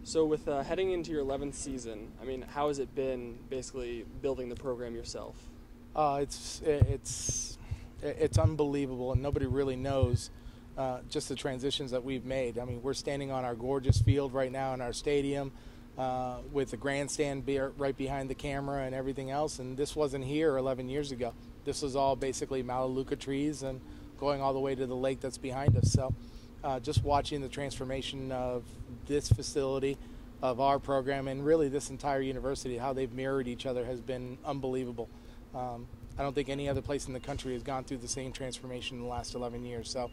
So with heading into your 11th season, I mean, how has it been basically building the program yourself? It's unbelievable, and nobody really knows just the transitions that we've made. I mean, we're standing on our gorgeous field right now in our stadium with the grandstand right behind the camera and everything else, and this wasn't here 11 years ago. This was all basically Melaleuca trees and going all the way to the lake that's behind us. So just watching the transformation of this facility, of our program, and really this entire university, how they've mirrored each other has been unbelievable. I don't think any other place in the country has gone through the same transformation in the last 11 years. So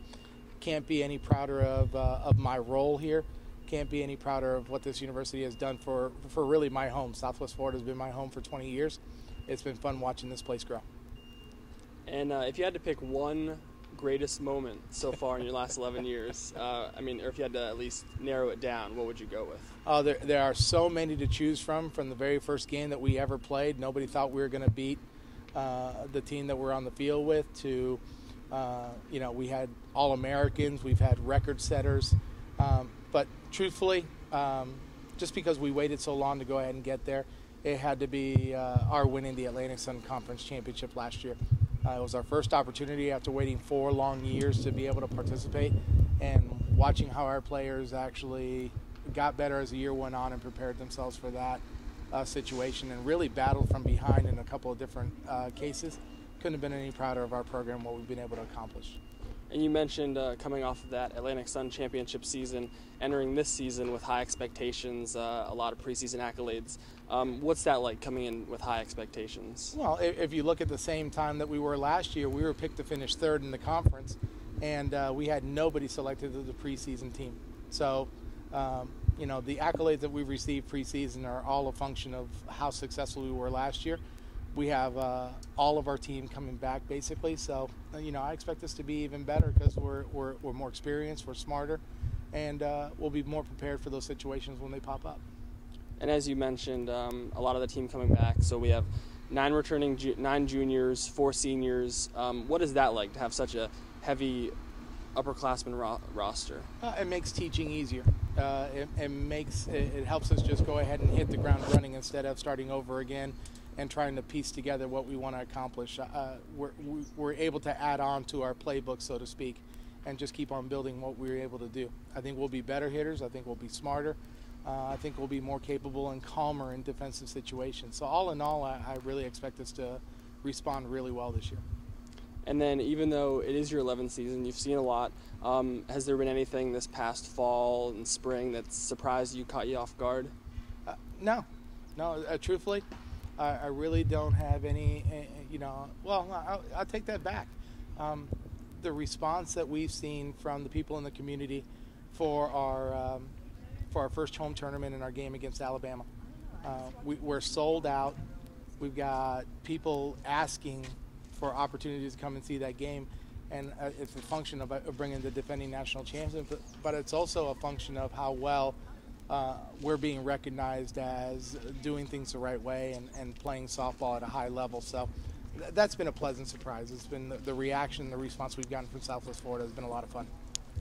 can't be any prouder of my role here. Can't be any prouder of what this university has done for really my home. Southwest Florida has been my home for 20 years. It's been fun watching this place grow. And if you had to pick one greatest moment so far in your last 11 years, or if you had to at least narrow it down, what would you go with? There are so many to choose from the very first game that we ever played. Nobody thought we were going to beat the team that we're on the field with, to, we had All-Americans, we've had record setters. But truthfully, just because we waited so long to go ahead and get there, it had to be our winning the Atlantic Sun Conference Championship last year. It was our first opportunity after waiting 4 long years to be able to participate, and watching how our players actually got better as the year went on and prepared themselves for that situation, and really battled from behind in a couple of different cases. Couldn't have been any prouder of our program, what we've been able to accomplish. And you mentioned coming off of that Atlantic Sun Championship season, entering this season with high expectations, a lot of preseason accolades. What's that like, coming in with high expectations? Well, if you look at the same time that we were last year, we were picked to finish 3rd in the conference, and we had nobody selected to the preseason team. So, the accolades that we've received preseason are all a function of how successful we were last year. We have all of our team coming back, basically. So, I expect us to be even better because we're more experienced, we're smarter, and we'll be more prepared for those situations when they pop up. And as you mentioned, a lot of the team coming back. So we have 9 juniors, 4 seniors. What is that like to have such a heavy upperclassmen roster? It makes teaching easier. It helps us just go ahead and hit the ground running instead of starting over again and trying to piece together what we want to accomplish. We're able to add on to our playbook, so to speak, and just keep on building what we're able to do. I think we'll be better hitters. I think we'll be smarter. I think we'll be more capable and calmer in defensive situations. So all in all, I really expect us to respond really well this year. And then, even though it is your 11th season, you've seen a lot. Has there been anything this past fall and spring that surprised you, caught you off guard? No. Truthfully, I really don't have any, I'll take that back. The response that we've seen from the people in the community for our first home tournament in our game against Alabama. We're sold out. We've got people asking for opportunities to come and see that game, and it's a function of bringing the defending national champion, but it's also a function of how well we're being recognized as doing things the right way and playing softball at a high level. So that's been a pleasant surprise. It's been the reaction, the response we've gotten from Southwest Florida has been a lot of fun.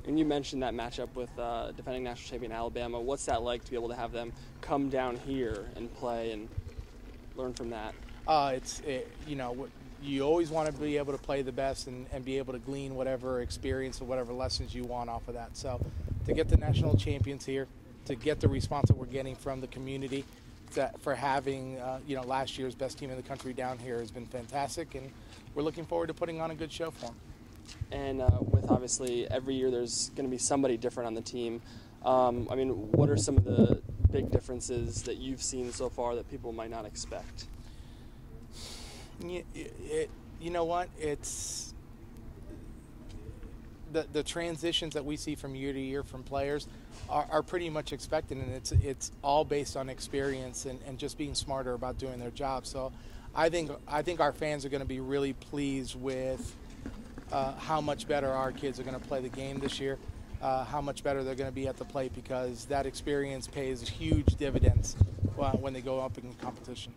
And you mentioned that matchup with defending national champion Alabama. What's that like to be able to have them come down here and play and learn from that? You always want to be able to play the best and be able to glean whatever experience or whatever lessons you want off of that. So to get the national champions here, to get the response that we're getting from the community for having last year's best team in the country down here has been fantastic, and we're looking forward to putting on a good show for them. And with obviously every year there's going to be somebody different on the team. What are some of the big differences that you've seen so far that people might not expect? You know what? It's the transitions that we see from year to year from players are pretty much expected, and it's all based on experience and just being smarter about doing their job. So I think our fans are going to be really pleased with how much better our kids are going to play the game this year, how much better they're going to be at the plate, because that experience pays huge dividends when they go up in competition.